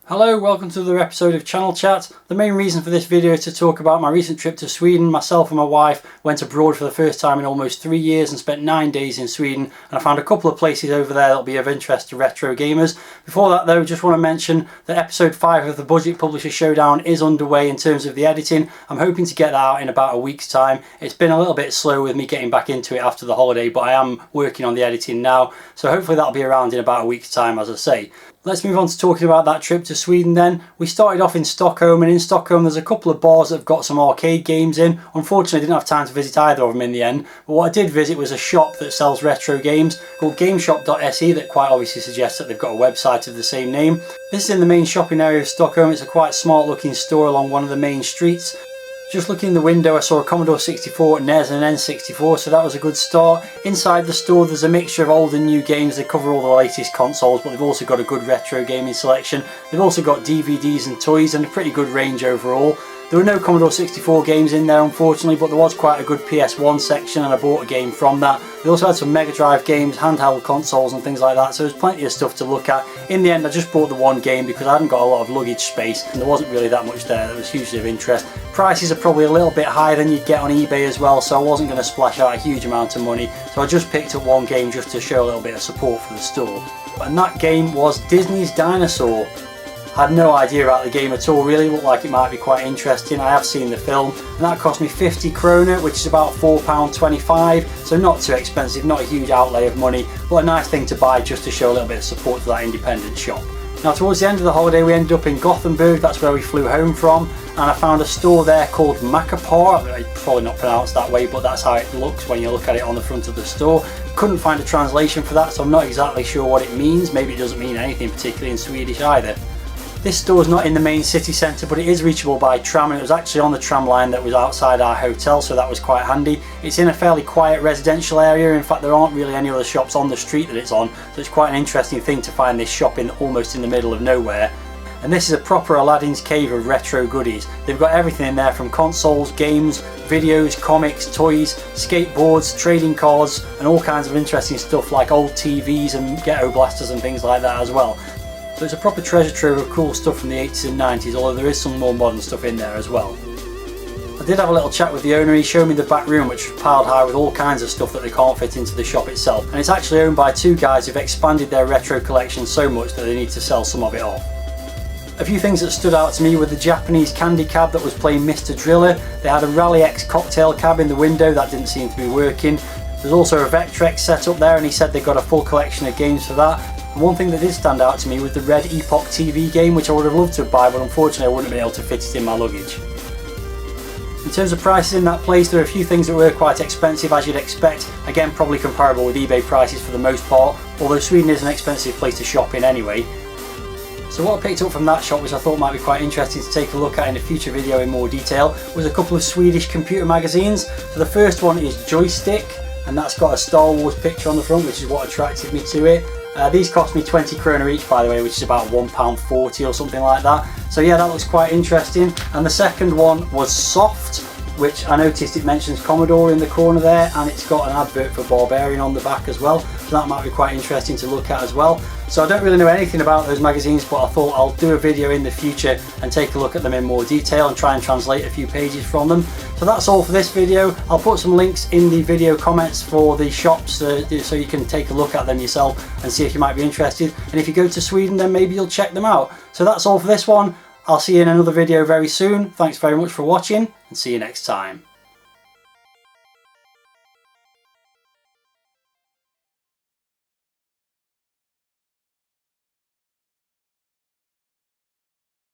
Hello, welcome to another episode of Channel Chat. The main reason for this video is to talk about my recent trip to Sweden. Myself and my wife went abroad for the first time in almost 3 years and spent 9 days in Sweden, and I found a couple of places over there that'll be of interest to retro gamers. Before that though, just want to mention that episode 5 of the Budget Publisher Showdown is underway in terms of the editing. I'm hoping to get that out in about a week's time. It's been a little bit slow with me getting back into it after the holiday, but I am working on the editing now, so hopefully that'll be around in about a week's time, as I say. Let's move on to talking about that trip to Sweden then. We started off in Stockholm, and in Stockholm there's a couple of bars that have got some arcade games in. Unfortunately I didn't have time to visit either of them in the end, but what I did visit was a shop that sells retro games called Gameshop.se that quite obviously suggests that they've got a website of the same name. This is in the main shopping area of Stockholm. It's a quite smart looking store along one of the main streets. Just looking in the window I saw a Commodore 64, NES and an N64, so that was a good start. Inside the store there's a mixture of old and new games. They cover all the latest consoles, but they've also got a good retro gaming selection. They've also got DVDs and toys and a pretty good range overall. There were no Commodore 64 games in there unfortunately, but there was quite a good PS1 section and I bought a game from that. They also had some Mega Drive games, handheld consoles and things like that, so there's plenty of stuff to look at. In the end I just bought the one game because I hadn't got a lot of luggage space and there wasn't really that much there that was hugely of interest. Prices are probably a little bit higher than you'd get on eBay as well, so I wasn't going to splash out a huge amount of money, so I just picked up one game just to show a little bit of support for the store. And that game was Disney's Dinosaur. I had no idea about the game at all, really looked like it might be quite interesting. I have seen the film and that cost me 50 krona, which is about £4.25, so not too expensive, not a huge outlay of money, but a nice thing to buy just to show a little bit of support to that independent shop. Now towards the end of the holiday we ended up in Gothenburg, that's where we flew home from, and I found a store there called Macapar. It's probably not pronounced that way, but that's how it looks when you look at it on the front of the store. Couldn't find a translation for that, so I'm not exactly sure what it means. Maybe it doesn't mean anything particularly in Swedish either. This store is not in the main city centre, but it is reachable by tram, and it was actually on the tram line that was outside our hotel, so that was quite handy. It's in a fairly quiet residential area. In fact there aren't really any other shops on the street that it's on, so it's quite an interesting thing to find this shop almost in the middle of nowhere. And this is a proper Aladdin's cave of retro goodies. They've got everything in there from consoles, games, videos, comics, toys, skateboards, trading cards and all kinds of interesting stuff like old TVs and ghetto blasters and things like that as well. So it's a proper treasure trove of cool stuff from the 80s and 90s, although there is some more modern stuff in there as well. I did have a little chat with the owner. He showed me the back room, which was piled high with all kinds of stuff that they can't fit into the shop itself, and it's actually owned by two guys who've expanded their retro collection so much that they need to sell some of it off. A few things that stood out to me were the Japanese candy cab that was playing Mr. Driller. They had a Rally X cocktail cab in the window that didn't seem to be working. There's also a Vectrex set up there, and he said they got a full collection of games for that. And one thing that did stand out to me was the Red Epoch TV game, which I would have loved to buy, but unfortunately I wouldn't have been able to fit it in my luggage. In terms of prices in that place, there are a few things that were quite expensive as you'd expect. Again, probably comparable with eBay prices for the most part, although Sweden is an expensive place to shop in anyway. So what I picked up from that shop, which I thought might be quite interesting to take a look at in a future video in more detail, was a couple of Swedish computer magazines. So the first one is Joystick, and that's got a Star Wars picture on the front, which is what attracted me to it. These cost me 20 krona each, by the way, which is about £1.40 or something like that. So yeah, that looks quite interesting. And the second one was Soft, which I noticed it mentions Commodore in the corner there, and it's got an advert for Barbarian on the back as well, so that might be quite interesting to look at as well. So I don't really know anything about those magazines, but I thought I'll do a video in the future and take a look at them in more detail and try and translate a few pages from them. So that's all for this video. I'll put some links in the video comments for the shops so you can take a look at them yourself and see if you might be interested, and if you go to Sweden then maybe you'll check them out. So that's all for this one. I'll see you in another video very soon. Thanks very much for watching and see you next time.